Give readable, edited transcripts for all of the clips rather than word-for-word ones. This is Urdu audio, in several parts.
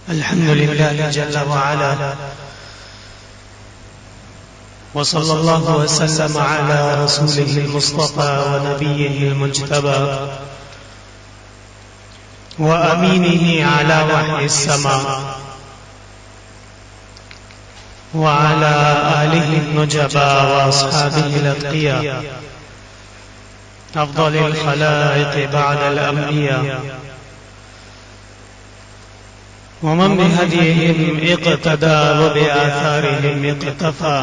الحمد لله جل وعلا، وصلى الله وسلم على رسوله المصطفى ونبيه المجتبى وأمينه على وحي السماء وعلى آله النجبى وأصحابه الأتقياء أفضل الخلائق بعد الأنبياء، ومن بهديهم اقتدى وبآثارهم اقتفى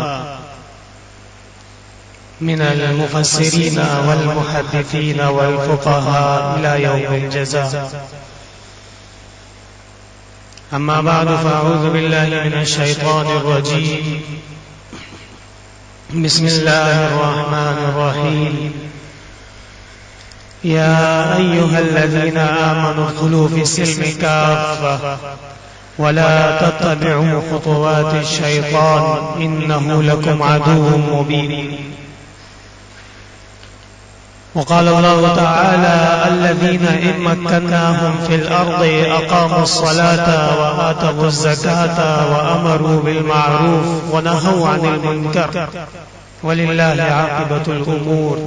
من المفسرين والمحدثين والفقهاء إلى يوم الجزاء. أما بعد، فأعوذ بالله من الشيطان الرجيم. بسم الله الرحمن الرحيم. يا أيها الذين آمنوا ادخلوا في السلم كافة ولا تتبعوا خطوات الشيطان إنه لكم عدو مبين. وقال الله تعالى: الذين إن مكناهم في الأرض أقاموا الصلاة وآتوا الزكاة وأمروا بالمعروف ونهوا عن المنكر ولله عاقبة الأمور.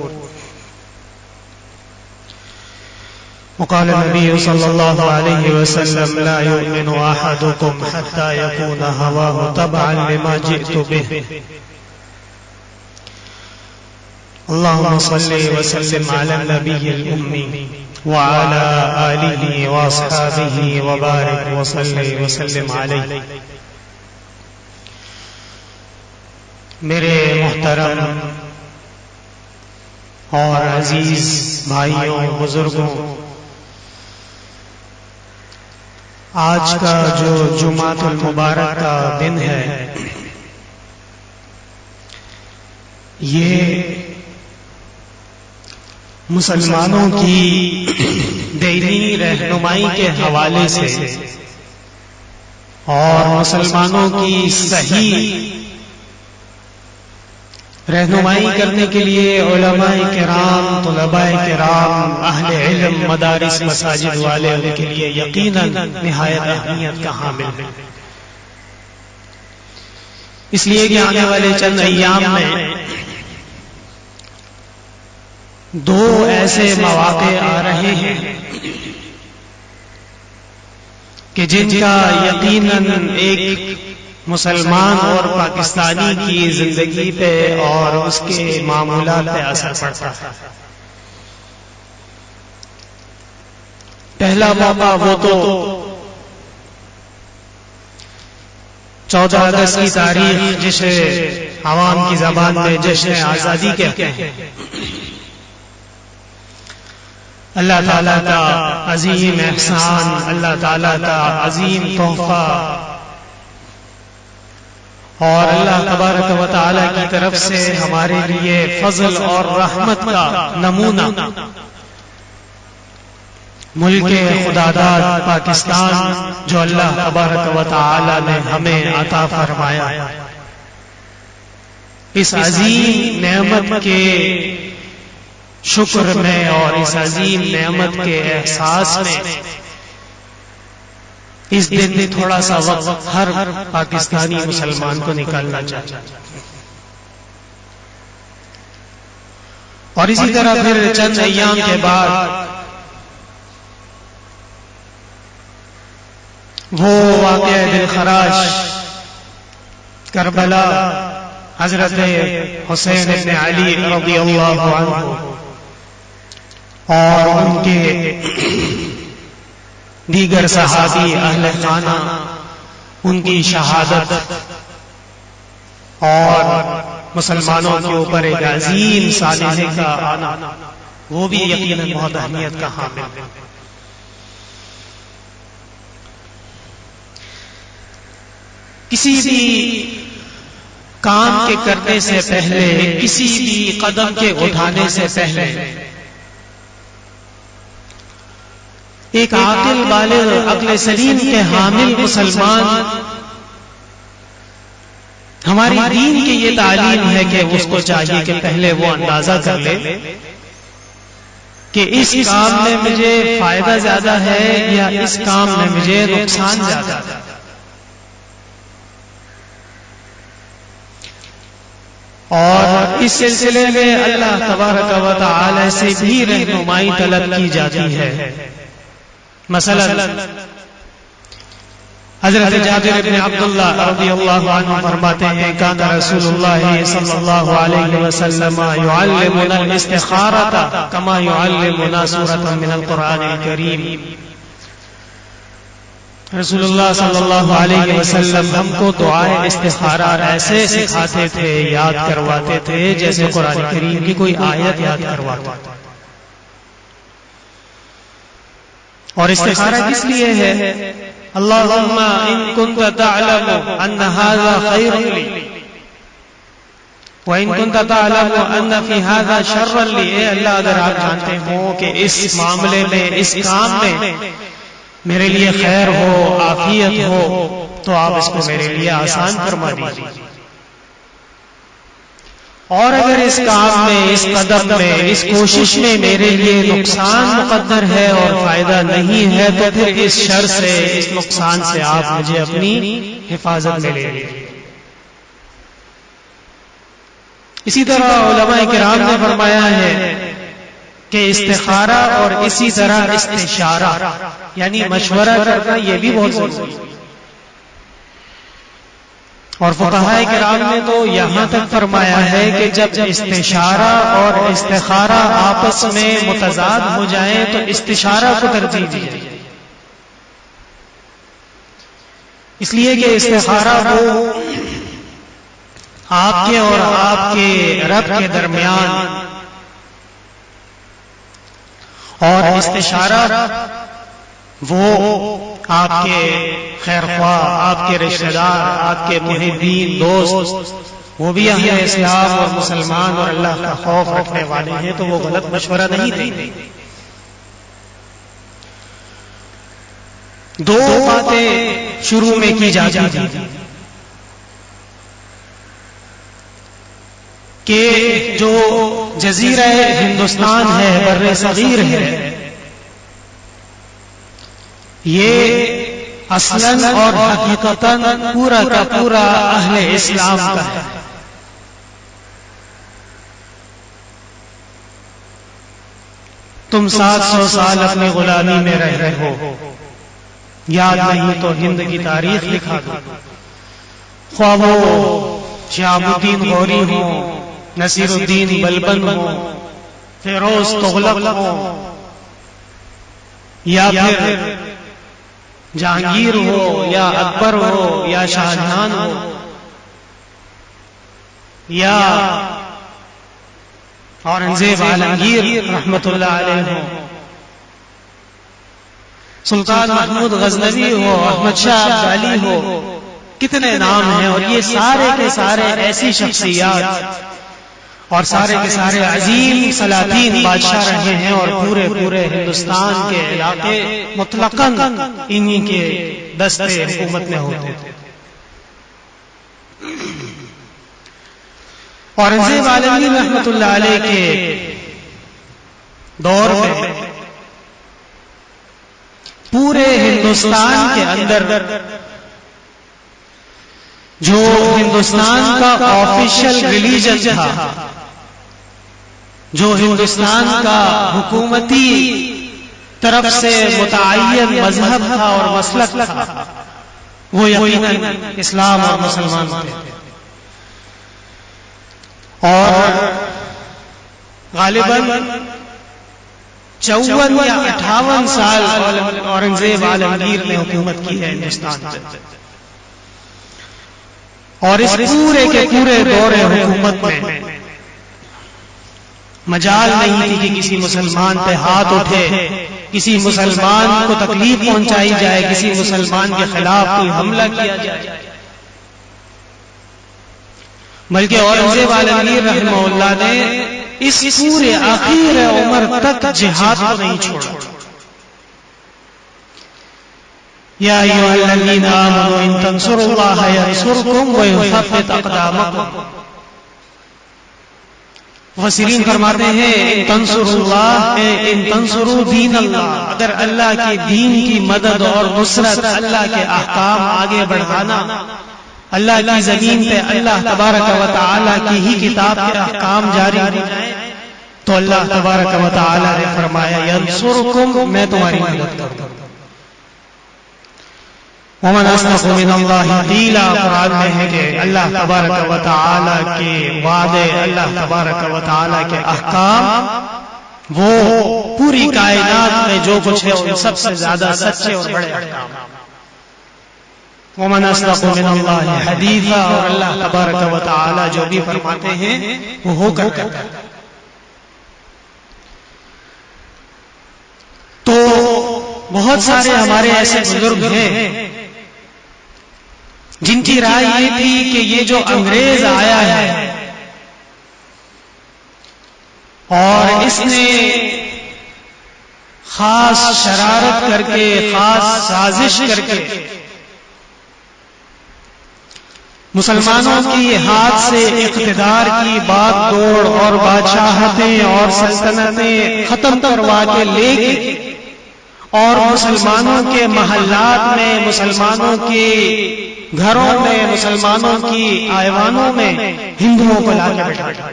وقال النبي صلى الله عليه وسلم: لا يؤمن أحدكم حتى يكون هواه تبعا لما جئت به. اللهم صل وسلم على النبي الأمي وعلى آله وأصحابه وبارك وسلم عليه. میرے محترم اور عزیز بھائیوں، بزرگوں، آج کا جو جمعۃ المبارک کا دن ہے، یہ مسلمانوں کی دینی رہنمائی کے حوالے سے اور مسلمانوں کی صحیح رہنمائی کرنے کے لیے علماء کرام، طلباء کرام، اہل علم، مدارس، مساجد والے ان کے لیے یقیناً نہایت اہمیت کا حامل ہے، اس لیے کہ آنے والے چند ایام میں دو ایسے مواقع آ رہے ہیں کہ جن کا یقیناً ایک مسلمان اور پاکستانی کی زندگی پہ اور اس کے معمولات پہ اثر پڑتا ہے. پہلا موقع وہ تو 14 اگست کی تاریخ، جسے عوام کی زبان میں جشن آزادی کہتے ہیں، اللہ تعالیٰ کا عظیم احسان، اللہ تعالیٰ کا عظیم تحفہ، اور اللہ تبارک و تعالیٰ کی طرف سے ہمارے لیے فضل اور رحمت کا نمونہ ملک خداداد پاکستان جو اللہ تبارک و تعالیٰ نے ہمیں عطا فرمایا. اس عظیم نعمت کے شکر میں اور اس عظیم نعمت کے احساس میں اس دن میں تھوڑا سا وقت ہر پاکستانی مسلمان کو نکالنا چاہیے. اور اسی طرح پھر چند ایام کے بعد وہ واقعہ دل خراش کربلا، حضرت حسین ابن علی رضی اللہ عنہ اور ان کے دیگر صحابی اہل خانہ، ان کی شہادت اور مسلمانوں کے اوپر ایک عظیم سانحے کا آنا، وہ بھی یقیناً بہت اہمیت کا حامل ہے. کسی بھی کام کے کرنے سے پہلے، کسی بھی قدم کے اٹھانے سے پہلے ایک عاقل بالغ عقل سلیم کے حامل مسلمان، ہماری دین کی یہ تعلیم ہے کہ اس کو چاہیے کہ پہلے وہ اندازہ کر لے کہ اس کام میں مجھے فائدہ زیادہ ہے یا اس کام میں مجھے نقصان زیادہ ہے. اور اس سلسلے میں اللہ تبارک و تعالی سے بھی رہنمائی طلب کی جاتی ہے. مثلا حضرت جابر بن عبداللہ رضی اللہ عنہ فرماتے ہیں کان رسول اللہ صلی اللہ علیہ وسلم يعلمنا الاستخارة كما يعلمنا سورة من القرآن الكریم. رسول اللہ صلی اللہ علیہ وسلم ہم کو دعائے استخارہ ایسے سکھاتے تھے، یاد کرواتے تھے جیسے قرآن کریم کی کوئی آیت یاد کرواتے تھے. اور استخارہ کس لیے ہے؟ اللہم ان کنت تعلم ان هذا خیر لی وان کنت تعلم ان فی هذا شر لی. اے اللہ اگر آپ جانتے ہو کہ اس معاملے میں، اس کام میں میرے لیے خیر ہو، عافیت ہو، تو آپ اس کو میرے لیے آسان فرما دیجیے. اور اگر اس کام میں، اس قدم میں، اس کوشش میں میرے لیے نقصان مقدر ہے اور فائدہ نہیں ہے تو پھر اس شر سے، اس نقصان سے آپ مجھے اپنی حفاظت میں لے لیجیے. اسی طرح علماء کرام نے فرمایا ہے کہ استخارہ اور اسی طرح استشارہ یعنی مشورہ کرنا یہ بھی بہت ضروری ہے. اور فقہاء کرام نے تو یہاں تک فرمایا ہے کہ جب استشارہ اور استخارہ آپس میں متضاد ہو جائیں تو استشارہ کو ترجیح دی جائے، اس لیے کہ استخارہ وہ آپ کے اور آپ کے رب کے درمیان، اور استشارہ وہ آپ کے خیر خواہ، آپ کے رشتہ دار، آپ کے محبین، دوست، وہ بھی اہل اسلام اور مسلمان اور اللہ کا خوف رکھنے والے ہیں، تو وہ غلط مشورہ نہیں دیں گے. دو باتیں شروع میں کی جاتی تھی کہ جو جزیرہ ہندوستان ہے، بر صغیر ہے، یہ اصلاً اور حقیقتاً پورا کا پورا اہل اسلام کا ہے. تم 700 سال اپنی غلامی میں رہ رہے ہو، یاد نہیں تو ہند کی تاریخ لکھا دو. خواہ وہ شہاب الدین غوری ہو، نصیر الدین بلبن ہو، فیروز تغلق ہو، یا پھر جہانگیر ہو، یا اکبر ہو، یا شاہجہاں ہو، یا اورنگزیب عالمگیر رحمت اللہ علیہ ہو، سلطان محمود غزنوی ہو، احمد شاہ ابدالی ہو، کتنے نام ہیں. اور یہ سارے کے سارے ایسی شخصیات اور سارے کے سارے عظیم سلاطین بادشاہ رہے ہیں، اور پورے پورے ہندوستان کے علاقے مطلقاً انہی کے دستے حکومت میں ہوتے تھے. اورنگزیب عالمگیر رحمت اللہ علیہ کے دور میں پورے ہندوستان کے اندر جو ہندوستان کا آفیشل ریلیجن تھا، جو ہندوستان کا حکومتی طرف سے متعین مذہب تھا اور مسلک تھا، وہ یقیناً اسلام اور مسلمان تھے. اور غالباً 54 یا 58 سال اورنگزیب عالمگیر نے حکومت کی ہے ہندوستان میں، اور اس پورے کے پورے دور حکومت میں مجال نہیں تھی کہ کسی مسلمان پہ ہاتھ اٹھے، کسی مسلمان کو تکلیف پہنچائی جائے، کسی مسلمان کے خلاف کوئی حملہ کیا جائے. بلکہ اورنگزیب عالمگیر رحمہ اللہ نے اس پورے آخر عمر تک جہاد کو نہیں چھوڑا. یا ایھا الذین آمنوا ان تنصروا اللہ ینصرکم ویثبت اقدامکم. مفسرین فرماتے ہیں ان تنصروا اللہ ان تنصروا دین اللہ، اگر اللہ کے دین کی مدد اور نصرت، اللہ کے احکام آگے بڑھانا، اللہ کی زمین پہ اللہ تبارک و تعالی کی ہی کتاب کے احکام جاری ہو جائیں تو اللہ تبارک و تعالی نے فرمایا ینصرکم، میں تمہاری مدد کروں گا۔ ومن اصدق من اللہ قیلا، قرآن میں ہے کہ اللہ تبارک و تعالی کے وعدے، اللہ تبارک و تعالی کے احکام، وہ پوری کائنات میں جو کچھ ہے ان سب سے زیادہ سچے اور بڑے احکام۔ ومن اصدق من اللہ حدیثا، اور اللہ تبارک و تعالی جو بھی فرماتے ہیں وہ ہو کر کرتا ہے۔ تو بہت سارے ہمارے ایسے بزرگ ہیں جن کی رائے یہ تھی کہ یہ جو انگریز آیا ہے اور اس نے خاص شرارت کر کے، خاص سازش کر کے مسلمانوں کی ہاتھ سے اقتدار کی بات دوڑ اور بادشاہتیں اور سلطنتیں ختم کروا کے لے کے اور مسلمانوں کے محلات میں، مسلمانوں کے گھروں میں، مسلمانوں کی ایوانوں میں ہندوؤں کو لا کے بٹھا دیا۔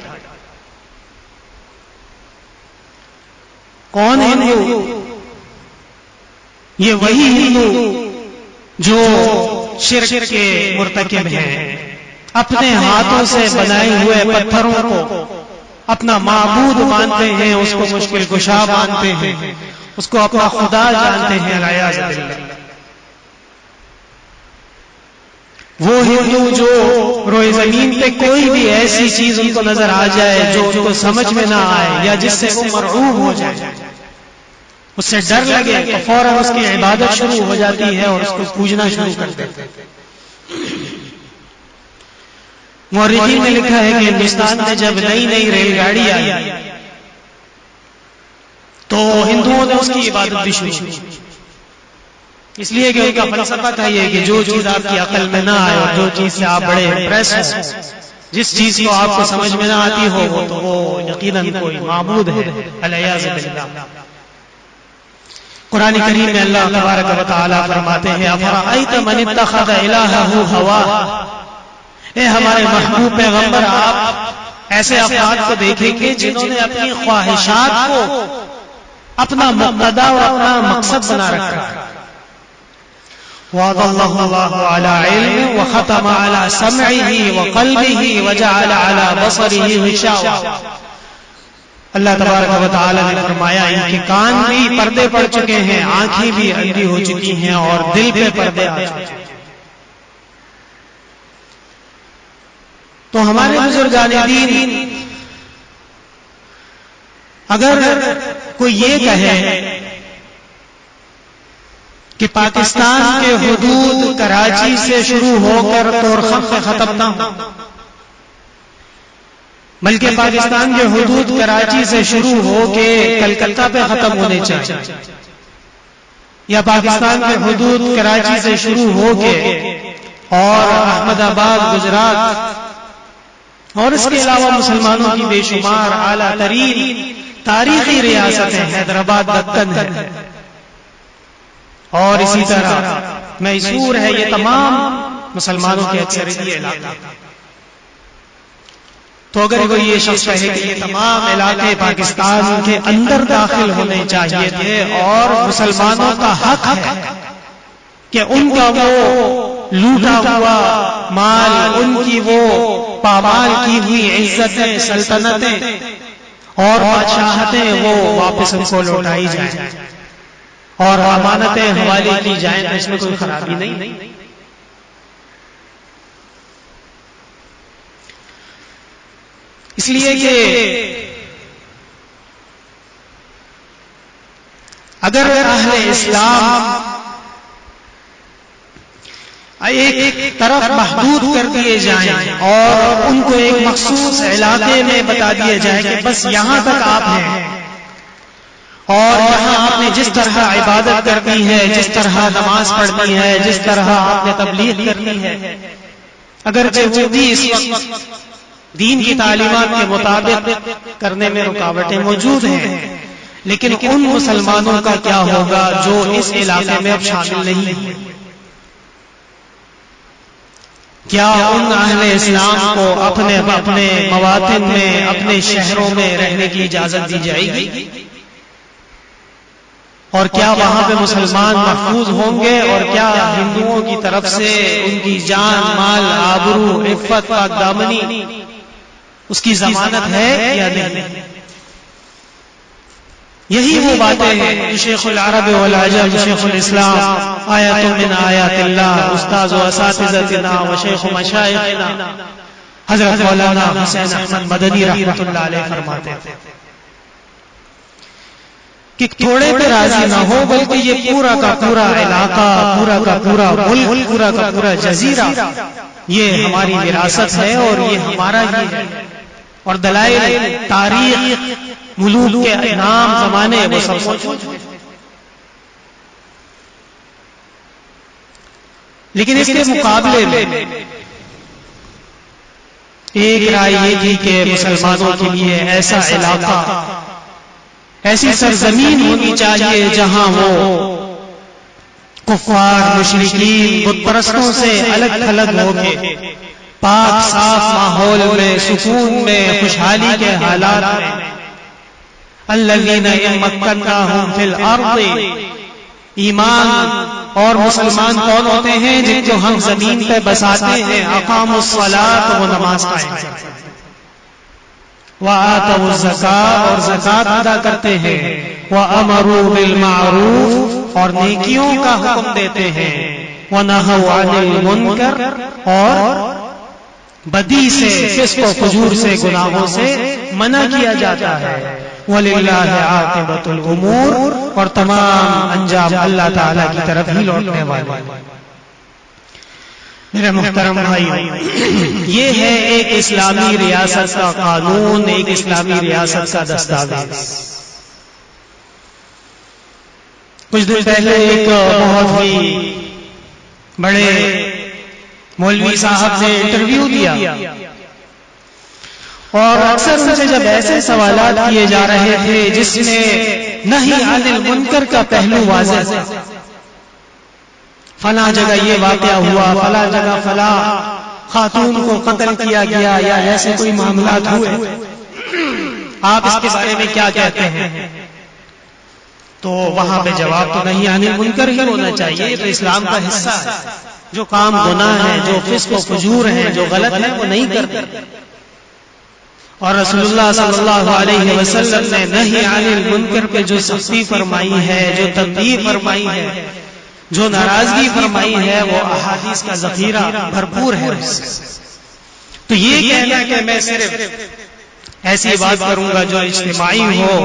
کون ہندو؟ یہ وہی ہندو جو شرک کے مرتکب ہیں، اپنے ہاتھوں سے بنائے ہوئے پتھروں کو اپنا معبود مانتے ہیں، اس کو مشکل کشا مانتے ہیں، اس کو اپنا خدا جانتے ہیں، والعیاذ باللہ۔ وہ ہندو جو روئے زمین پہ کوئی بھی ایسی چیز ان کو نظر آ جائے جو ان کو سمجھ میں نہ آئے یا جس سے وہ مرعوب ہو جائے، اس سے ڈر لگے تو فوراً اس کی عبادت شروع ہو جاتی ہے اور اس کو پوجنا شروع کر دیتے ہیں۔ مورخین نے لکھا ہے کہ ہندوستان میں جب نئی نئی ریل گاڑی آئی تو ہندوؤں نے اس کی عبادت بھی شروع کی، اس لیے کہ ان کا فلسفہ تھا یہ کہ جو چیز آپ کی عقل میں نہ آئے اور جو چیز سے آپ بڑے امپریس ہو، جس چیز کو آپ کو سمجھ میں نہ آتی ہو وہ تو وہ یقیناً کوئی معبود ہے، والعیاذ باللہ۔ قرآن کریم میں اللہ تبارک و تعالی فرماتے ہیں افرأیت من اتخذ الہہ ہواہ، اے ہمارے محبوب پیغمبر آپ ایسے افراد کو دیکھیں گے جنہوں نے اپنی خواہشات کو اپنا مقتدا اور اپنا مقصد بنا رکھا ہے۔ وَأَضَلَّهُ اللَّهُ عَلَىٰ عِلْمٍ وَخَتَمَ عَلَىٰ سَمْعِهِ وَقَلْبِهِ وَجَعَلَ عَلَىٰ بَصَرِهِ غِشَاوَةً، اللہ تبارک و تعالی نے فرمایا ان کے کان بھی پردے پڑ چکے ہیں، آنکھیں بھی اندھی ہو چکی ہیں اور دل پہ پردے آ چکے ہیں۔ تو ہمارے بزرگان دین اگر کوئی یہ کہے کہ پاکستان کے حدود کراچی سے شروع ہو کر تورخم پہ ختم نہ ہو، بلکہ پاکستان کے حدود کراچی سے شروع ہو کے کلکتہ پہ ختم ہونے چاہیے، یا پاکستان کے حدود کراچی سے شروع ہو کے اور احمد آباد گجرات اور اس کے علاوہ مسلمانوں کی بے شمار اعلیٰ ترین تاریخی ریاستیں حیدرآباد دکن ہے اور اسی طرح میسور ہے، یہ تمام مسلمانوں کے اکثریتی علاقے۔ تو اگر کوئی یہ شخص کہے کہ یہ تمام علاقے پاکستان کے اندر داخل ہونے چاہیے تھے اور مسلمانوں کا حق ہے کہ ان کا وہ لوٹا ہوا مال، ان کی وہ پامال کی ہوئی عزتیں، سلطنتیں اور بادشاہتیں وہ واپس ان کو لوٹائی جائیں اور امانتیں حوالے کی جائیں، تو اس میں کوئی خرابی نہیں۔ اس لیے کہ اگر اہل اسلام ایک طرف محدود کر دیے جائیں اور ان کو ایک مخصوص علاقے میں بتا دیا جائے کہ بس یہاں تک آپ ہیں اور یہاں آپ نے جس طرح عبادت کرنی ہے، جس طرح نماز پڑھنی ہے، جس طرح آپ نے تبلیغ کرنی ہے، اگرچہ وہ بھی اس وقت دین کی تعلیمات کے مطابق کرنے میں رکاوٹیں موجود ہیں، لیکن ان مسلمانوں کا کیا ہوگا جو اس علاقے میں اب شامل نہیں ہیں؟ کیا ان اہل اسلام کو اپنے مواطن میں، اپنے شہروں میں رہنے کی اجازت دی جائے گی؟ اور کیا وہاں پہ مسلمان محفوظ ہوں گے؟ اور کیا ہندوؤں کی طرف سے ان کی جان، مال، آبرو، عفت، پاک دامنی اس کی ضمانت ہے یا نہیں؟ یہی وہ باتیں ہیں جو شیخ العرب والعجم، شیخ الاسلام، آیات من آیات اللہ، استاذ و اساتذتنا و شیخ مشائخنا حضرت مولانا حسین احمد مدنی رحمۃ اللہ علیہ فرماتے ہیں کہ تھوڑے پہ راضی نہ ہو، بلکہ یہ پورا کا پورا علاقہ، پورا کا پورا ملک، پورا کا پورا جزیرہ یہ ہماری وراثت ہے اور یہ ہمارا ہی ہے. اور دلائل تاریخ، ملوک کے نام، زمانے وہ سب موجود ہیں. لیکن اس کے مقابلے میں ایک رائے یہ تھی کہ مسلمانوں کے لیے ایسا علاقہ، ایسی سرزمین ہونی چاہیے جہاں وہ کفار، مشرکین، بت پرستوں سے الگ تھلگ ہو کے پاک صاف ماحول میں، سکون میں، خوشحالی کے حالات میں، الذین مکناہم فی الارض، ایمان اور مسلمان کون ہوتے ہیں؟ جن کو ہم زمین پہ بساتے ہیں، اقاموا الصلاۃ، وہ نماز قائم کرتے ہیں، وآتوا الزکاۃ، اور زکات ادا کرتے ہیں، وامروا بالمعروف، اور نیکیوں کا حکم دیتے ہیں، ونہوا عن المنکر، اور بدی سے، فسق و فجور سے، گناہوں سے منع کیا جاتا ہے. وَلِلَّهِ عَاقِبَةُ الْأُمُورِ، اور تمام انجام اللہ تعالیٰ کی طرف ہی لوٹنے والے. میرے محترم بھائیو، یہ ہے ایک اسلامی ریاست کا قانون، ایک اسلامی ریاست کا دستاویز. کچھ دن پہلے ایک بہت ہی بڑے مولوی صاحب نے انٹرویو دیا، اور اکثر ان سے جب ایسے سوالات کیے جا رہے تھے جس میں نہی عن المنکر کا پہلو واضح، فلاں جگہ یہ واقعہ ہوا، فلاں جگہ فلاں خاتون کو قتل کیا گیا، یا ایسے کوئی معاملات ہوئے، آپ اس کے بارے میں کیا کہتے ہیں؟ تو وہاں پہ جواب تو نہیں عن المنکر ہی ہونا چاہیے. یہ تو اسلام کا حصہ ہے. جو کام گناہ ہے، جو فسق و فجور ہیں، جو غلط ہے، وہ نہیں کرتے. اور رسول اللہ صلی اللہ علیہ وسلم نے نہی عن المنکر پہ جو سختی فرمائی ہے، جو تنبیہ فرمائی ہے، جو ناراضگی فرمائی ہے، وہ احادیث کا ذخیرہ بھرپور ہے. تو یہ کہنا کہ میں صرف ایسی بات کروں گا جو اجتماعی ہو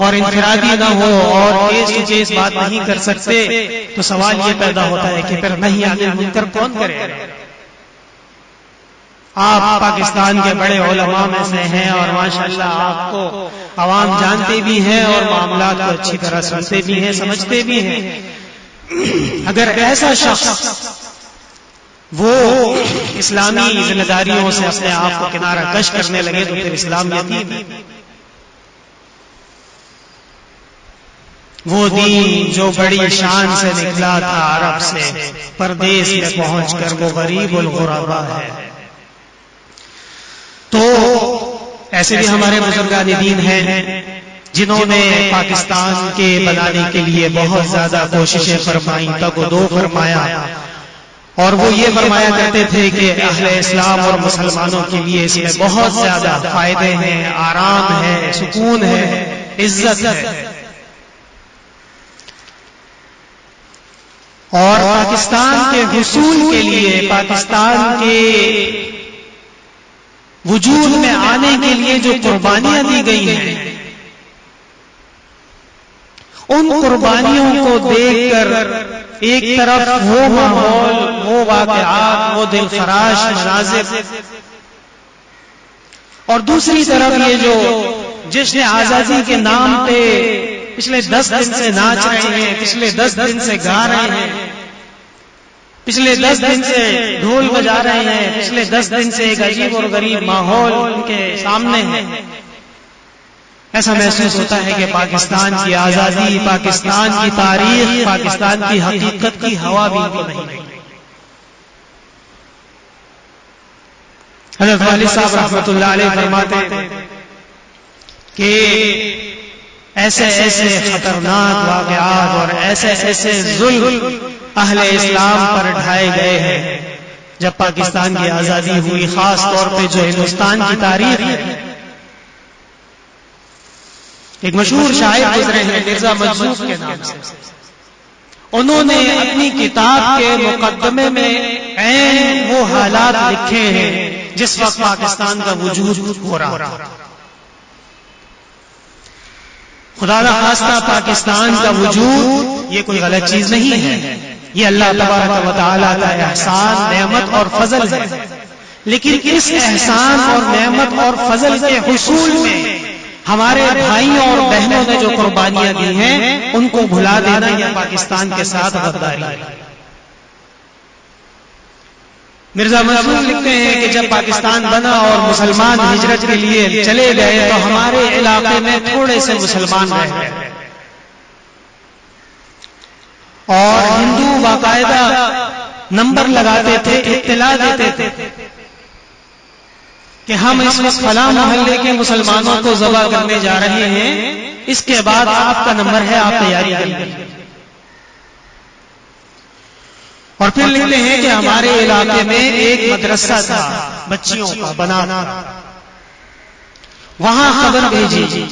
اور انفرادی نہ ہو اور کیس ٹو کیس بات نہیں کر سکتے، تو سوال یہ پیدا ہوتا ہے کہ پھر نہی عن المنکر کون کرے گا؟ آپ پاکستان کے بڑے علماء میں سے ہیں، اور ماشاءاللہ آپ کو عوام جانتے بھی ہیں اور معاملات کو اچھی طرح سنتے بھی ہیں، سمجھتے بھی ہیں. اگر ایسا شخص وہ اسلامی ذمہ داریوں سے اپنے آپ کو کنارہ کش کرنے لگے تو پھر اسلام یتیم ہے. وہ دین جو بڑی شان سے نکلا تھا عرب سے، پردیس میں پہنچ کر وہ غریب الغربا ہے. تو ایسے بھی ہمارے بزرگان دین ہیں جنہوں نے پاکستان کے بنانے کے لیے بہت زیادہ کوششیں فرمائیں، تگ و دو فرمایا، اور وہ یہ فرمایا کرتے تھے کہ اہل اسلام اور مسلمانوں کے لیے اس میں بہت زیادہ فائدے ہیں، آرام ہے، سکون ہے، عزت ہے. اور پاکستان کے حصول کے لیے، پاکستان کے وجود میں آنے کے لیے جو قربانیاں دی گئی ہیں، ان قربانیوں کو دیکھ کر ایک طرف وہ ماحول، وہ واقعات، وہ دل خراش مناظر، اور دوسری طرف یہ جو جشن آزادی کے نام پہ پچھلے 10 دن سے ناچ رہے ہیں، پچھلے 10 دن سے گا رہے ہیں، پچھلے 10 دن سے ڈھول بجا رہے ہیں، پچھلے 10 دن سے ایک عجیب اور غریب ماحول ان کے سامنے ہے. ایسا محسوس ہوتا ہے کہ پاکستان کی آزادی، پاکستان کی تاریخ، پاکستان کی حقیقت کی ہوا بھی ان کو نہیں. حضرت والد صاحب رحمۃ اللہ علیہ فرماتے ہیں کہ ایسے ایسے خطرناک واقعات اور ایسے ایسے ظلم اہل اسلام پر ڈھائے گئے ہیں جب پاکستان کی آزادی ہوئی، خاص طور پہ جو ہندوستان کی تاریخ ہے. ایک مشہور شاعر گزرے ہیں مرزا مجذوب کے نام سے، انہوں نے اپنی کتاب کے مقدمے میں عین وہ حالات لکھے ہیں جس وقت پاکستان کا وجود ہو رہا. خدا نہ خواستہ پاکستان کا وجود یہ کوئی غلط چیز نہیں ہے، یہ اللہ تبارک و تعالیٰ کا احسان، نعمت اور فضل ہے. لیکن اس احسان اور نعمت اور فضل کے حصول میں ہمارے بھائیوں اور بہنوں نے جو قربانیاں دی ہیں ان کو بھلا دینا یا پاکستان کے ساتھ غداری. مرزا منصور لکھتے ہیں کہ جب پاکستان بنا اور مسلمان ہجرت کے لیے چلے گئے تو ہمارے علاقے میں تھوڑے سے مسلمان رہ گئے اور ہندو باقاعدہ نمبر لگاتے تھے، اطلاع دیتے تھے کہ ہم اس وقت فلاں محلے کے مسلمانوں کو ذبح کرنے جا رہے ہیں، اس کے بعد آپ کا نمبر ہے، آپ تیاری کریں. اور پھر لکھتے ہیں کہ ہمارے علاقے میں ایک مدرسہ تھا بچیوں کا بنا، وہاں خبر بھیجی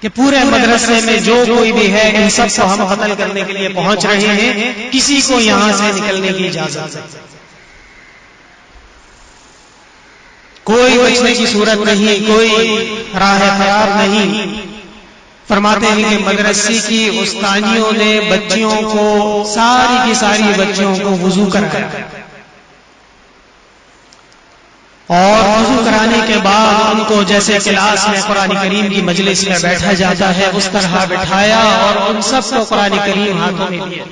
کہ پورے مدرسے میں جو کوئی بھی ہے ان سب کو ہم قتل کرنے کے لیے پہنچ رہے ہیں، کسی کو یہاں سے نکلنے کی اجازت نہیں، کوئی بچنے کی صورت نہیں، کوئی راہ فرار نہیں. فرماتے ہیں کہ مدرسے کی استانیوں نے بچیوں کو، ساری کی ساری بچیوں کو وضو کرایا اور وضو کرانے کے بعد ان کو جیسے کلاس میں قرآن کریم کی مجلس میں بیٹھا جاتا ہے اس طرح بٹھایا اور ان سب کو قرآن کریم ہاتھوں میں دیا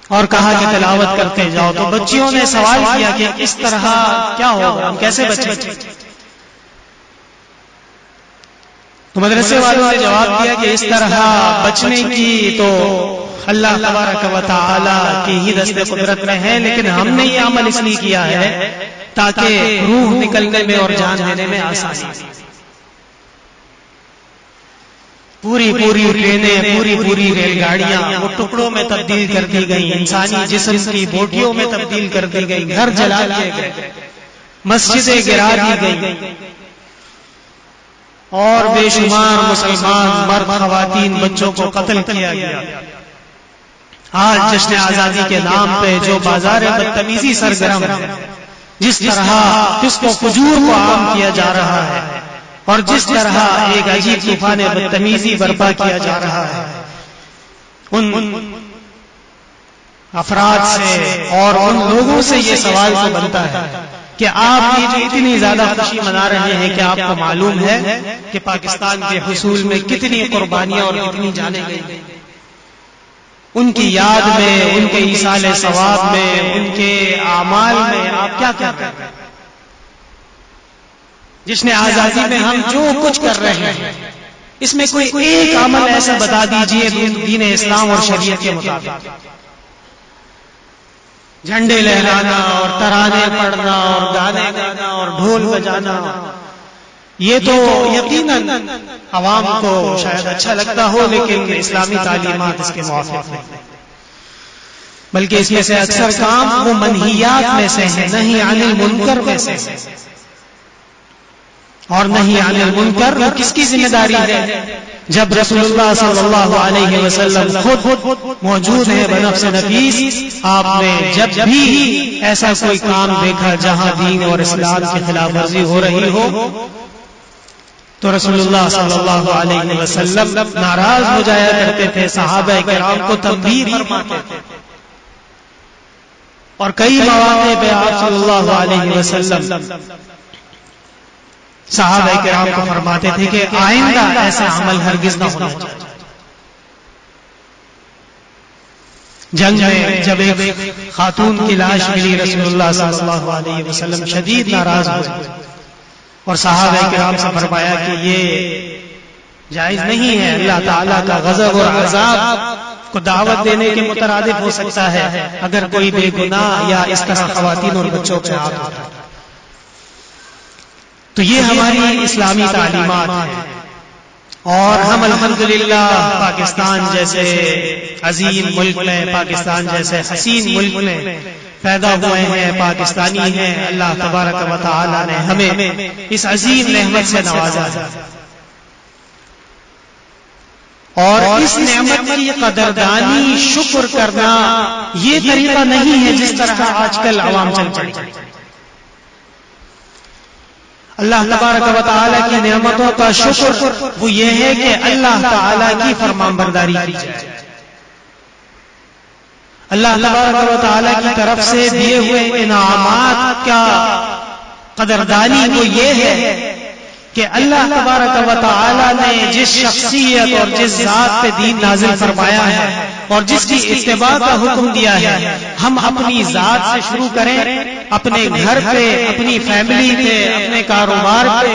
اور کہا کہ تلاوت کرتے جاؤ. تو بچیوں نے سوال کیا کہ اس طرح کیا ہوگا، ہم کیسے بچیں؟ تو مدرسے والوں نے جواب دیا کہ اس طرح بچنے کی تو اللہ تبارک و تعالی کی ہی دست قدرت میں ہے، لیکن ہم نے یہ عمل اس لیے کیا ہے تاکہ روح نکلنے میں اور جان دینے میں آسانی. پوری ٹرینیں، پوری ریل گاڑیاں وہ ٹکڑوں میں تبدیل کر دی گئی، انسانی جسم کی بوٹیوں میں تبدیل کر دی گئی، گھر جلا دیے گئے، مسجدیں گرا دی گئی اور بے شمار مسلمان مرد، خواتین، بچوں کو قتل کیا گیا. آج جشن آزادی کے نام پہ جو بازار بدتمیزی سرگرم ہے، جس طرح جس کو فجور کو عام کیا جا رہا ہے اور جس طرح ایک عجیب طوفان بدتمیزی برپا کیا جا رہا ہے، ان افراد سے اور ان لوگوں سے یہ سوال تو بنتا ہے کہ آپ یہ جو اتنی زیادہ خوشی منا رہے ہیں، کہ آپ کو معلوم ہے کہ پاکستان کے حصول میں کتنی قربانیاں اور کتنی جانیں گئی، ان کی یاد میں، ان کے ایصال ثواب میں، ان کے اعمال میں آپ کیا کر رہے ہیں؟ جشن آزادی میں ہم جو کچھ کر رہے ہیں اس میں کوئی ایک عمل ایسا بتا دیجئے دین اسلام اور شریعت کے مطابق. جھنڈے لہرانا اور ترانے پڑھنا اور گانے گانا اور ڈھول بجانا، یہ تو یقیناً عوام کو شاید اچھا لگتا ہو، لیکن اسلامی تعلیمات اس کے موافق نہیں، بلکہ اس میں سے اکثر کام وہ منہیات میں سے ہیں، نہی عن المنکر میں سے. اور نہی عن المنکر کس کی ذمہ داری ہے؟ جب رسول اللہ صلی اللہ علیہ وسلم خود موجود ہیں بنفس نفیس، آپ نے جب بھی ایسا کوئی کام دیکھا جہاں دین اور اسلام کی خلاف ورزی ہو رہی ہو تو رسول اللہ صلی اللہ علیہ وسلم ناراض ہو جایا کرتے تھے، صحابہ کرام کو تنبیہ فرماتے تھے، اور کئی مواقع پہ آپ صلی اللہ علیہ وسلم صحابہ کرام کو فرماتے تھے کہ آئندہ ایسا عمل ہرگز نہ ہونا چاہیے. جنگ میں جب ایک خاتون کی لاش ملی، رسول اللہ صلی اللہ علیہ وسلم شدید ناراض ہوئے اور صحابہ کرام سے فرمایا کہ یہ جائز نہیں ہے، اللہ تعالیٰ کا غضب اور عذاب کو دعوت دینے کے مترادف ہو سکتا ہے اگر کوئی بے گناہ یا اس طرح خواتین اور بچوں پہ ہاتھ اٹھائے۔ تو یہ ہماری اسلامی تعلیمات ہیں، اور ہم الحمدللہ پاکستان جیسے عظیم ملک میں، پاکستان جیسے حسین ملک میں پیدا ہوئے ہیں، پاکستانی ہیں۔ اللہ تبارک و تعالی نے ہمیں اس عظیم نعمت سے نوازا ہے، اور اس نعمت کی قدردانی، شکر کرنا یہ طریقہ نہیں ہے جس طرح آج کل عوام چل پڑی۔ اللہ تبارک و تعالی کی نعمتوں کا شکر وہ یہ ہے کہ اللہ تعالی کی فرمانبرداری کی جائے، اللہ تبارک و تعالی کی طرف سے دیے ہوئے انعامات کا قدردانی وہ یہ ہے کہ اللہ تبارک و تعالی نے جس شخصیت اور جس ذات پہ دین نازل فرمایا ہے اور جس کی اتباع کا حکم دیا ہے، ہم اپنی ذات سے شروع کریں، اپنے گھر پہ، اپنی فیملی پہ، اپنے کاروبار پہ،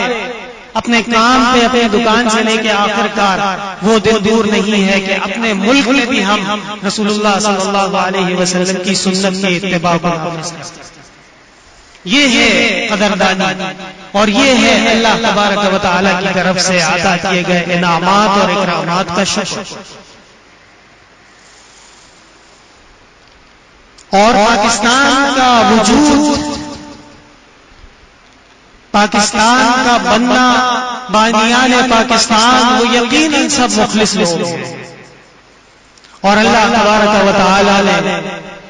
اپنے کام پہ، اپنے دکان سے لے کے آخر کار وہ دن دور نہیں ہے کہ اپنے ملک میں بھی ہم رسول اللہ صلی اللہ علیہ وسلم کی سنت کی اتباع کو نافذ کریں۔ یہ ہے قدردانی، اور یہ ہے اللہ تبارک و تعالی کی طرف سے عطا کیے گئے انعامات اور اکرامات کا شکر۔ اور پاکستان کا وجود، پاکستان کا بننا، بانیان پاکستان وہ یقیناً سب مخلص لوگ ہیں، اور اللہ تبارک و تعالی نے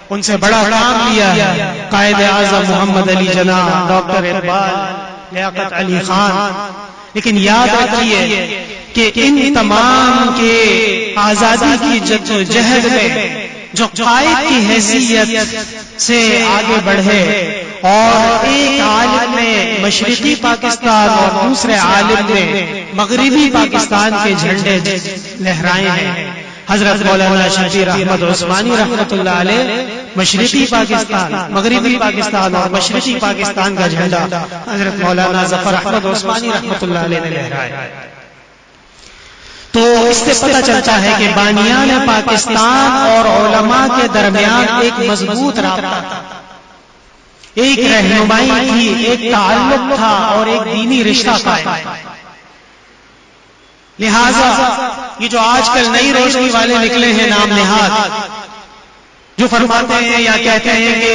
ان سے بڑا کام لیا ہے۔ قائد اعظم محمد علی جناح، ڈاکٹر اقبال، لیاقت علی خان، لیکن یاد رکھیے کہ ان تمام کے آزادی کی جدوجہد میں جو قائد کی حیثیت سے آگے بڑھے، اور ایک عالم نے مشرقی پاکستان اور دوسرے عالم نے مغربی پاکستان کے جھنڈے لہرائے ہیں، حضرت مولانا شبیر احمد عثمانی رحمۃ اللہ علیہ مشرقی پاکستان، مغربی پاکستان اور مشرقی پاکستان کا جھنڈا حضرت مولانا ظفر احمد عثمانی رحمۃ اللہ علیہ نے لہرایا۔ تو اس سے پتہ چلتا ہے کہ بانیان پاکستان اور علماء کے درمیان ایک مضبوط رابطہ تھا، ایک رہنمائی تھی، ایک تعلق تھا، اور ایک دینی رشتہ قائم تھا۔ لہذا یہ جو آج کل نئی روشنی والے نکلے ہیں نام نہاد، جو فرماتے ہیں یا کہتے ہیں کہ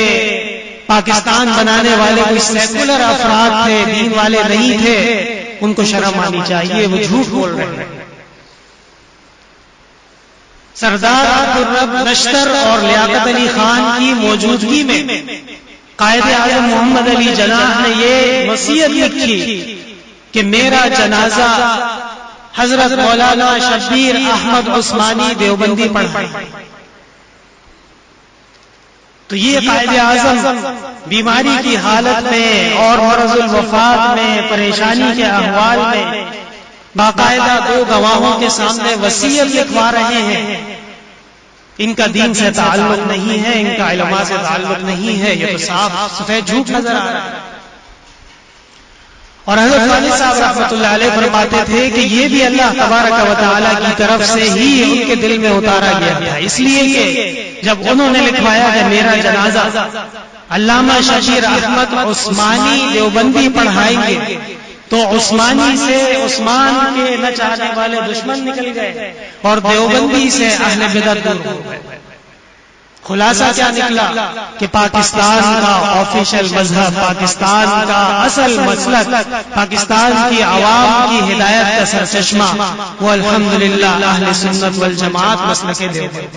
پاکستان بنانے والے کوئی سیکولر افراد تھے، دین والے نہیں تھے، ان کو شرم آنی چاہیے، وہ جھوٹ بول رہے ہیں۔ سردار عبدالرب نشتر اور لیاقت علی خان کی موجودگی میں قائد اعظم محمد علی جناح نے یہ وصیت لکھی کہ میرا جنازہ حضرت مولانا شبیر احمد عثمانی دیوبندی پڑھائیں۔ تو یہ قائد اعظم بیماری کی حالت میں اور مرض الوفات میں، پریشانی کے احوال میں باقاعدہ دو گواہوں کے سامنے وصیت لکھوا رہے ہیں۔ ان کا دین سے تعلق نہیں ہے، ان کا علماء سے تعلق نہیں ہے، یہ تو صاف سفید جھوٹ نظر آ رہا ہے۔ اور حضرت والد صاحب رحمۃ اللہ علیہ فرماتے تھے کہ یہ بھی اللہ تبارک و تعالی کی طرف سے ہی ان کے دل میں اتارا گیا تھا، اس لیے کہ جب انہوں نے لکھوایا کہ میرا جنازہ علامہ شبیر احمد عثمانی دیوبندی پڑھائیں گے، تو عثمانی سے عثمان کے نہ چاہنے والے دشمن نکل گئے، اور دیوبندی سے اہل بدعت دور ہو گئے۔ خلاصہ کیا نکلا کہ پاکستان کا آفیشل مذہب، پاکستان کا اصل مسلک، پاکستان کی عوام کی ہدایت کا سرچشمہ وہ الحمدللہ اہل سنت والجماعت مسلک دیوبند۔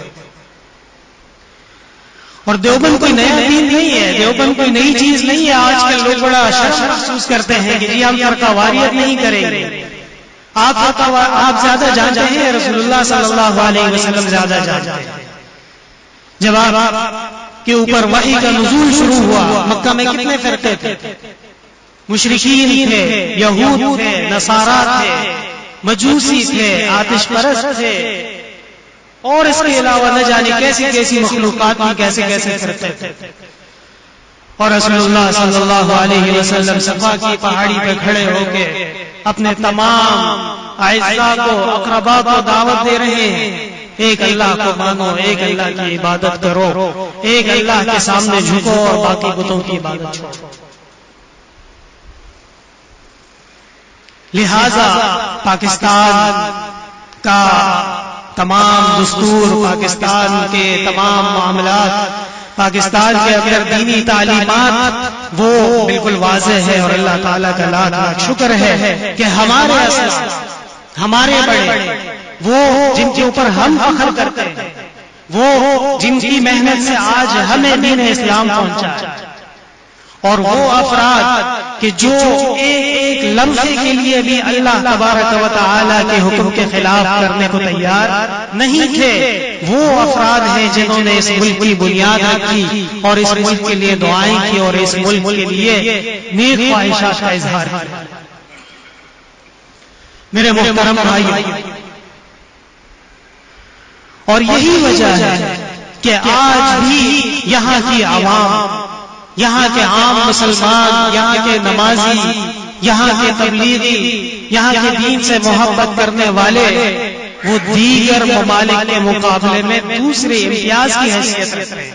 اور دیوبند کوئی نیا دین نہیں ہے، دیوبند کوئی نئی چیز نہیں ہے۔ آج کل لوگ بڑا شرم محسوس کرتے ہیں کہ جی ہم فرقہ واریت نہیں کریں گے۔ آپ زیادہ جانتے ہیں، رسول اللہ صلی اللہ علیہ وسلم زیادہ جانتے ہیں۔ جب آپ کے اوپر وحی کا نزول شروع ہوا، مکہ میں کتنے فرقے تھے؟ مشرکین تھے، یہود تھے، نصارا تھے، مجوسی تھے، آتش پرست تھے، اور اس کے علاوہ نہ جانے کیسی کیسی مخلوقات کی کیسے کیسے فرقے تھے. اور رسول اللہ صلی اللہ علیہ وسلم صفا کی پہاڑی پہ کھڑے ہو کے اپنے تمام اعزاء کو اقربا کو دعوت دے رہے ہیں، ایک اللہ کو مانو، ایک اللہ کی عبادت کرو، ایک اللہ کے سامنے جھکو اور باقی بتوں کی عبادت چھوڑو. لہذا پاکستان کا تمام دستور، پاکستان کے تمام معاملات، پاکستان کے اندر دینی تعلیمات وہ بالکل واضح ہے. اور اللہ تعالیٰ کا لاکھ لاکھ شکر ہے کہ ہمارے اسلاف، ہمارے بڑے، وہ جن کے اوپر ہم فخر کرتے ہیں، وہ جن کی محنت سے آج ہمیں دین اسلام پہنچا ہے، اور وہ افراد کہ جو ایک ایک لمحے کے لیے بھی اللہ تبارک و تعالی کے حکم کے خلاف کرنے کو تیار نہیں تھے، وہ افراد ہیں جنہوں نے اس ملک کی بنیاد رکھی اور اس ملک کے لیے دعائیں کی اور اس ملک کے لیے نیک خواہشات کا اظہار کیا. میرے محترم بھائیو، اور یہی وجہ ہے کہ آج بھی یہاں کی عوام، یہاں کے عام مسلمان، یہاں کے نمازی، یہاں کے تبلیغی، یہاں کے دین سے محبت کرنے والے وہ دیگر ممالک کے مقابلے میں دوسرے امتیاز کی حیثیت رکھتے ہیں.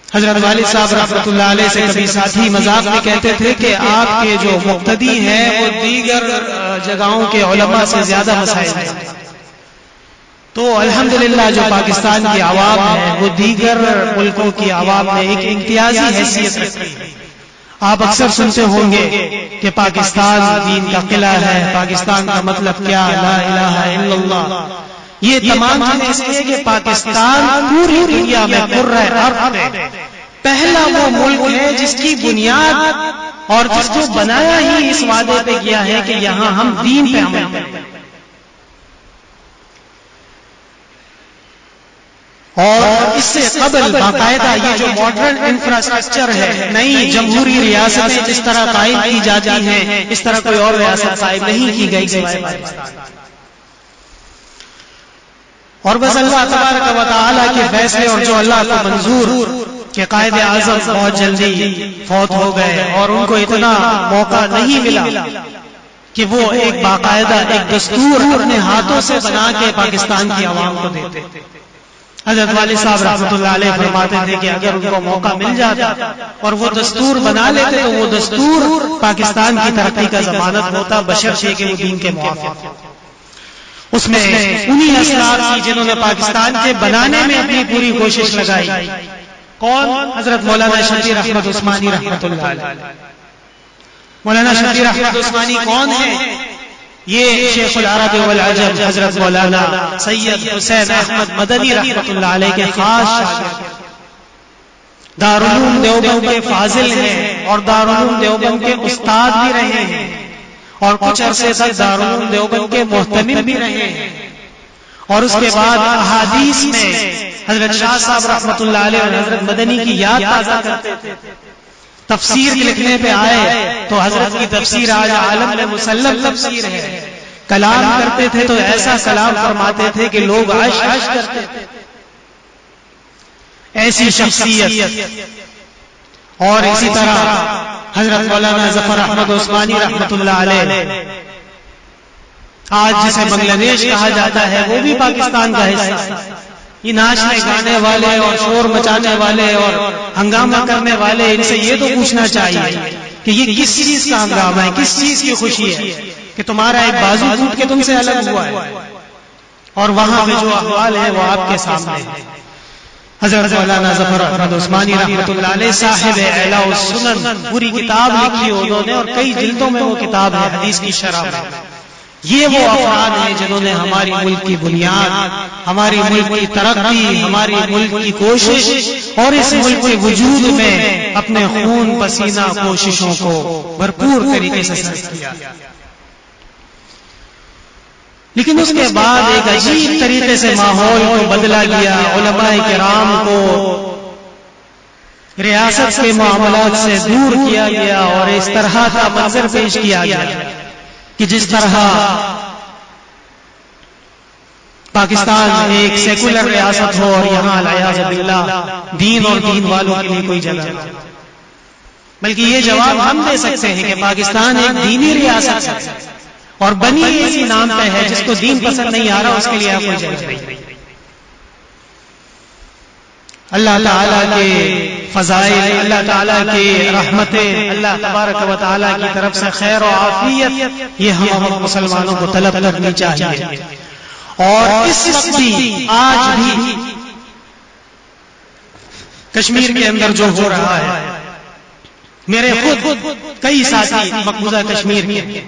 حضرت والد صاحب رحمۃ اللہ علیہ سے کبھی ساتھی مذاق میں کہتے تھے کہ آپ کے جو مقتدی ہیں وہ دیگر جگہوں کے علماء سے زیادہ مسائل ہیں. تو الحمدللہ جو پاکستان کی عوام ہے وہ دیگر ملکوں کی عوام میں ایک امتیازی حیثیت رکھتی ہے. آپ اکثر سنتے ہوں گے کہ پاکستان دین کا قلعہ ہے، پاکستان کا مطلب کیا، لا الہ الا اللہ. یہ تمام چیزیں اس لیے کہ پاکستان پوری دنیا میں قرۂ ارض میں پہلا وہ ملک ہے جس کی بنیاد اور جس کو بنایا ہی اس وعدے پہ کیا ہے کہ یہاں ہم دین پہ عمل کریں. اور اس سے قبل باقاعدہ یہ جو ماڈرن انفراسٹرکچر ہے، نئی جمہوری ریاستیں جس طرح قائم کی جاتی ہیں اس طرح کوئی اور ریاست قائم نہیں کی گئی سوائے پاکستان. اور بس اللہ تبارک و تعالیٰ کے فیصلے اور جو اللہ کو منظور کہ قائد اعظم بہت جلدی فوت ہو گئے اور ان کو اتنا موقع نہیں ملا کہ وہ ایک باقاعدہ ایک دستور اپنے ہاتھوں سے بنا کے پاکستان کی عوام کو دیتے. حضرت والد صاحب رحمۃ اللہ علیہ فرماتے تھے کہ اگر ان کو موقع مل جاتا اور وہ دستور بنا لیتے تو وہ دستور پاکستان کی ترقی کا ضمانت ہوتا، بشرطے کہ وہ دین کے موافق. اس میں انہی اسلاف کی جنہوں نے پاکستان کے بنانے میں اپنی پوری کوشش لگائی. کون؟ حضرت مولانا شبیر احمد عثمانی رحمۃ اللہ علیہ. مولانا شبیر احمد عثمانی کون ہیں؟ یہ شیخ العرب والعجم حضرت مولانا سید حسین احمد مدنی رحمۃ اللہ علیہ کے خاص شاگرد، دارالعلوم دیوبند کے فاضل ہیں اور دارالعلوم دیوبند کے استاد بھی رہے ہیں اور کچھ عرصے تک دارالعلوم دیوبند کے محتمل بھی رہے ہیں. اور اس کے بعد احادیث میں حضرت شاہ صاحب رحمۃ اللہ علیہ اور حضرت مدنی کی یاد تازہ کرتے تھے. تفسیر لکھنے پہ آئے تو حضرت کی تفسیر آج عالم میں مسلم تفسیر ہے. کلام کرتے تھے تو ایسا کلام فرماتے تھے کہ لوگ عش عش کرتے تھے. ایسی شخصیت. اور اسی طرح حضرت مولانا ظفر احمد عثمانی رحمۃ اللہ علیہ، آج جسے بنگلہ دیش کہا جاتا ہے، وہ بھی پاکستان کا حصہ. یہ ناچنے گانے والے اور شور مچانے والے اور ہنگامہ کرنے والے، ان سے یہ تو پوچھنا چاہیے کہ یہ کس چیز کا ہنگامہ ہے، کس چیز کی خوشی ہے کہ تمہارا ایک بازو ٹوٹ کے تم سے الگ ہوا ہے اور وہاں پہ جو احوال ہے وہ آپ کے سامنے ہے. حضرت مولانا ظفر احمد عثمانی رحمۃ اللہ علیہ صاحب اعلاء السنن، پوری کتاب لکھی انہوں نے اور کئی جلدوں میں وہ کتاب ہے حدیث کی شرح میں. یہ وہ افراد ہیں جنہوں نے ہماری ملک کی بنیاد، ہماری ملک کی ترقی، ہماری ملک کی کوشش اور اس ملک کے وجود میں اپنے خون پسینہ کوششوں کو بھرپور طریقے سے صرف کیا. لیکن اس کے بعد ایک عجیب طریقے سے ماحول کو بدلا گیا. علماء کرام کو ریاست کے معاملات سے دور کیا گیا اور اس طرح کا منظر پیش کیا گیا کہ جس طرح پاکستان ایک سیکولر ریاست ہو اور یہاں العیاذ باللہ دین اور دین والوں کے لیے کوئی جگہ نہیں، بلکہ یہ جواب ہم دے سکتے ہیں کہ پاکستان ایک دینی ریاست ہے اور بنی اسی نام پہ ہے، جس کو دین پسند نہیں آ رہا اس کے لیے آپ کوئی جگہ نہیں۔ اللہ تعالیٰ کے فضائل، اللہ تعالیٰ کی رحمتیں، اللہ تبارک و تعالیٰ کی طرف سے خیر و عافیت، یہ ہم مسلمانوں کو طلب کرنی چاہیے۔ اور اس وقت بھی، آج بھی کشمیر کے اندر جو ہو رہا ہے، میرے خود کئی ساتھی مقبوضہ کشمیر کے،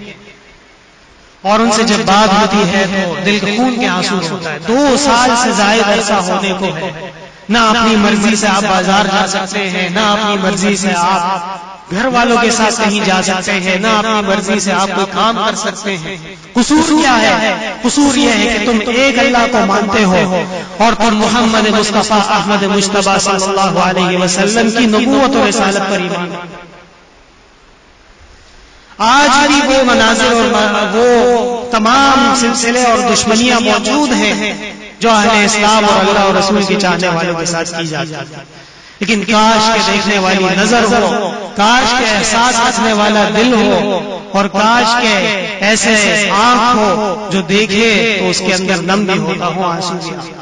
اور ان سے جب بات ہوتی ہے تو دل خون کے آنسو ہوتا ہے۔ 2 سال سے زائد عرصہ ہونے کو ہے، نہ اپنی مرضی سے آپ بازار جا سکتے ہیں، نہ اپنی مرضی سے آپ گھر والوں کے ساتھ کہیں جا سکتے ہیں، نہ اپنی مرضی سے آپ کوئی کام کر سکتے ہیں۔ قصور کیا ہے؟ قصور یہ ہے کہ تم ایک اللہ کو مانتے ہو اور تم محمد مصطفیٰ احمد مجتبیٰ صلی اللہ علیہ وسلم کی نبوت اور رسالت پر ایمان۔ آج بھی وہ مناظر اور وہ تمام سلسلے اور دشمنیاں موجود ہیں جو اہل اسلام اور اللہ اور رسول کے چاہنے والوں کے ساتھ کی جاتی ہے، لیکن کاش کے دیکھنے والی نظر ہو، کاش کے احساس رکھنے والا دل ہو، اور کاش کے ایسے آنکھ ہو جو دیکھے تو اس کے اندر نم بھی ہوتا ہو، آنسو بھی۔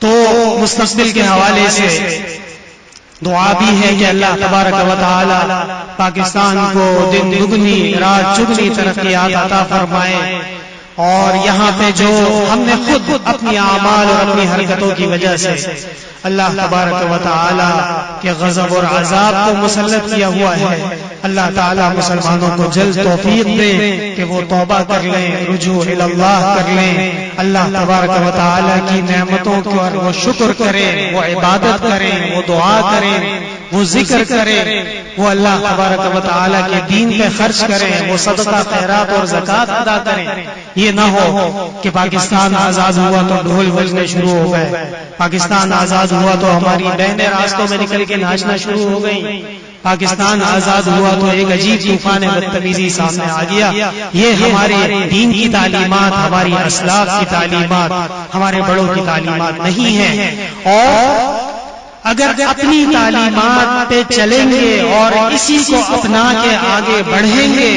تو مستقبل کے حوالے سے دعا بھی ہے کہ اللہ تبارک و تعالی پاکستان کو دن دگنی رات چگنی ترقیات عطا فرمائے، اور یہاں پہ جو ہم نے خود اپنی اعمال اور اپنی حرکتوں کی وجہ سے اللہ تبارک و تعالی کے غضب اور عذاب کو مسلط کیا ہوا ہے، اللہ تعالی مسلمانوں کو جلد توفیق دے کہ وہ توبہ کر لیں، رجوع الی اللہ کر لیں، اللہ تبارک و تعالی کی نعمتوں پر وہ شکر کریں، وہ عبادت کریں، وہ دعا کریں، وہ ذکر کریں، وہ اللہ تبارک و تعالی کے دین پہ خرچ کریں، وہ صدقہ خیرات اور زکوٰۃ ادا کریں۔ یہ نہ ہو کہ پاکستان آزاد ہوا تو ڈھول بجنے شروع ہو گئے، پاکستان آزاد ہوا تو ہماری بہنیں راستوں میں نکل کے ناچنا شروع ہو گئیں، پاکستان آزاد ہوا تو ایک عجیب طوفان بدتمیزی سامنے آ گیا۔ یہ ہمارے دین کی تعلیمات، ہماری اسلاف کی تعلیمات، ہمارے بڑوں کی تعلیمات نہیں ہیں، اور اگر اپنی تعلیمات پہ چلیں گے اور اسی کو اپنا کے آگے بڑھیں گے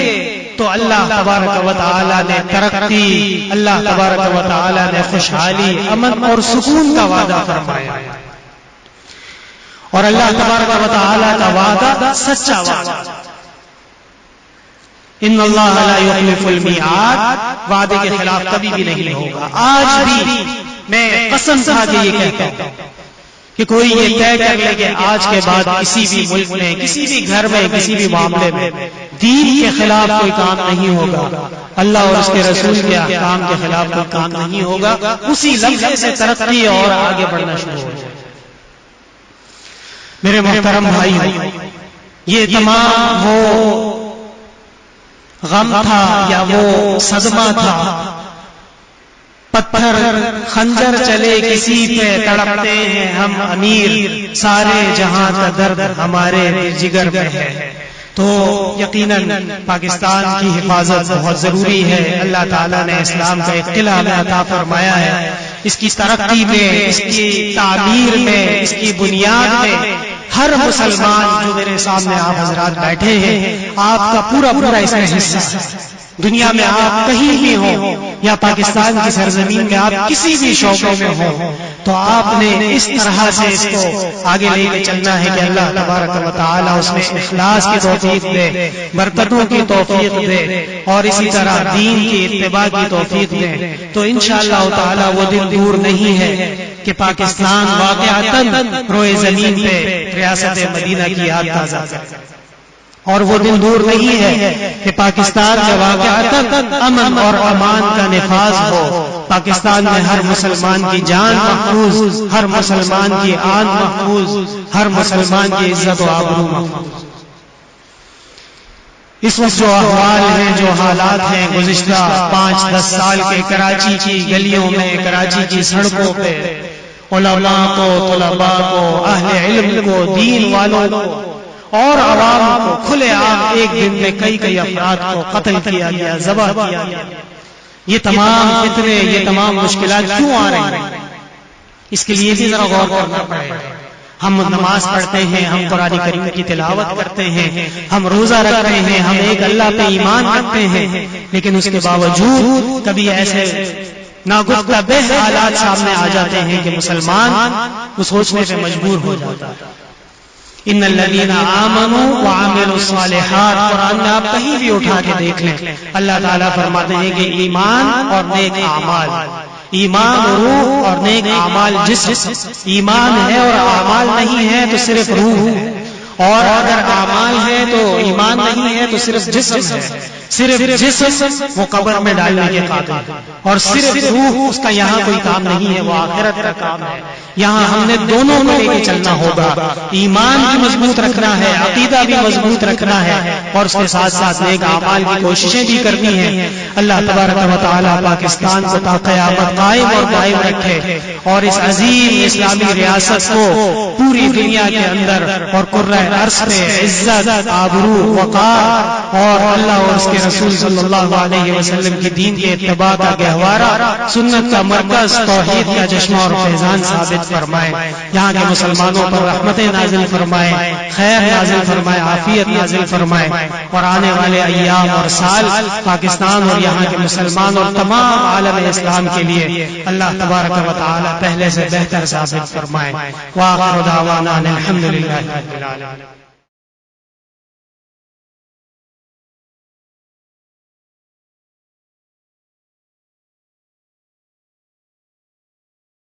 تو اللہ تبارک و تعالی نے ترقی، اللہ تبارک و تعالی نے خوشحالی، امن اور سکون کا وعدہ فرمایا، اور اللہ تبارک و تعالی کا وعدہ سچا وعدہ، ان اللہ لا یخلف المیعاد، وعدے کے خلاف کبھی بھی نہیں ہوگا۔ آج بھی میں قسم کھا کے یہ کہتا ہوں کہ کوئی یہ طے کر لے کہ آج کے بعد کسی بھی ملک میں، کسی بھی گھر میں، کسی بھی معاملے میں دین کے خلاف کوئی کام نہیں ہوگا، اللہ اور اس کے رسول کے احکام کے خلاف کوئی کام نہیں ہوگا، اسی لمحے سے ترقی اور آگے بڑھنا شروع ہو جائے۔ میرے محترم بھائی، یہ تمام وہ غم تھا یا وہ صدمہ تھا، پتھر خنجر چلے کسی پہ تڑپتے ہیں ہم امیر، سارے جہاں کا درد ہمارے جگر میں ہے۔ تو یقیناً پاکستان کی حفاظت بہت ضروری ہے۔ اللہ تعالیٰ نے اسلام کا ایک قلعہ ہمیں عطا فرمایا ہے، اس کی ترقی میں، اس کی تعمیر میں، اس کی بنیاد میں ہر مسلمان جو میرے سامنے آپ حضرات بیٹھے ہیں، آپ کا پورا پورا اس میں حصہ ہے۔ دنیا میں آپ کہیں بھی ہوں یا پاکستان کی سرزمین میں آپ کسی بھی شعبے میں ہوں، تو آپ نے اس طرح سے اس کو آگے لے کے چلنا ہے کہ اللہ تبارک و تعالیٰ اس میں اخلاص کی توفیق دے، برکتوں کی توفیق دے، اور اسی طرح دین کی اتباع کی توفیق دے۔ تو انشاءاللہ تعالیٰ وہ دن دور نہیں ہے کہ پاکستان واقعتاً روئے زمین پہ ریاست مدینہ کی یاد تازہ کرے، اور وہ دن دور نہیں ہے کہ پاکستان میں واقعتاً امن اور امان کا نفاذ ہو، پاکستان میں ہر مسلمان کی جان محفوظ، ہر مسلمان کی آن محفوظ، ہر مسلمان کی عزت و آبرو محفوظ۔ اس وقت جو احوال ہیں، جو حالات ہیں، گزشتہ 5-10 سال کے کراچی کی گلیوں میں، کراچی کی سڑکوں پہ علماء کو، طلباء کو، اہل علم کو، دین والوں کو اور عوام کو کھلے عام ایک دن میں کئی افراد کو قتل کیا گیا، ذبح کیا گیا۔ یہ تمام فتنے، یہ تمام مشکلات کیوں آ رہی ہیں؟ اس کے لیے بھی ذرا غور کرنا پڑے گا۔ ہم نماز پڑھتے ہیں، ہم قرآن کریم کی تلاوت کرتے ہیں، ہم روزہ رکھتے ہیں، ہم ایک اللہ پہ ایمان رکھتے ہیں، لیکن اس کے باوجود کبھی ایسے ناگفتہ بے حالات سامنے آ جاتے ہیں کہ مسلمان وہ سوچنے پہ مجبور ہو جاتا ہے۔ ان الذین آمنوا وعملوا الصالحات، قرآن میں آپ کہیں بھی اٹھا کے دیکھ لیں، اللہ تعالیٰ فرماتے ہیں کہ ایمان اور نیک اعمال، ایمان روح اور نیک اعمال جسم، ایمان ہے اور اعمال نہیں ہے تو صرف روح ہے، اور اگر اعمال ہے تو ایمان نہیں ہے تو صرف جسم ہے۔ صرف جسم وہ قبر میں ڈالنے کے قابل ہے، اور صرف روح اس کا یہاں کوئی کام نہیں ہے، وہ آخرت کا کام ہے۔ یہاں ہم نے دونوں کو لے کے چلنا ہوگا، ایمان بھی مضبوط رکھنا ہے، عقیدہ بھی مضبوط رکھنا ہے، اور اس کے ساتھ ساتھ نیک اعمال کی کوششیں بھی کرنی ہیں۔ اللہ تبارک و تعالیٰ پاکستان کو تا قیامت قائم اور قائم رکھے، اور اس عظیم اسلامی ریاست کو پوری دنیا کے اندر اور قرۂ عرض پہ عزت، آبرو، وقار اور اللہ اور اس کے رسول صلی اللہ علیہ وسلم کی دین کے اتباع کا گہوارہ، سنت کا مرکز، توحید کا چشمہ اور فیضان ثابت فرمائے۔ یہاں کے مسلمانوں پر رحمتیں نازل فرمائے، خیر نازل فرمائے، عافیت نازل فرمائے، اور آنے والے ایام اور سال پاکستان اور یہاں کے مسلمان اور تمام عالم اسلام کے لیے اللہ تبارک و تعالی پہلے سے بہتر ثابت فرمائے۔ وآخر دعوانا الحمدللہ رب العالمین۔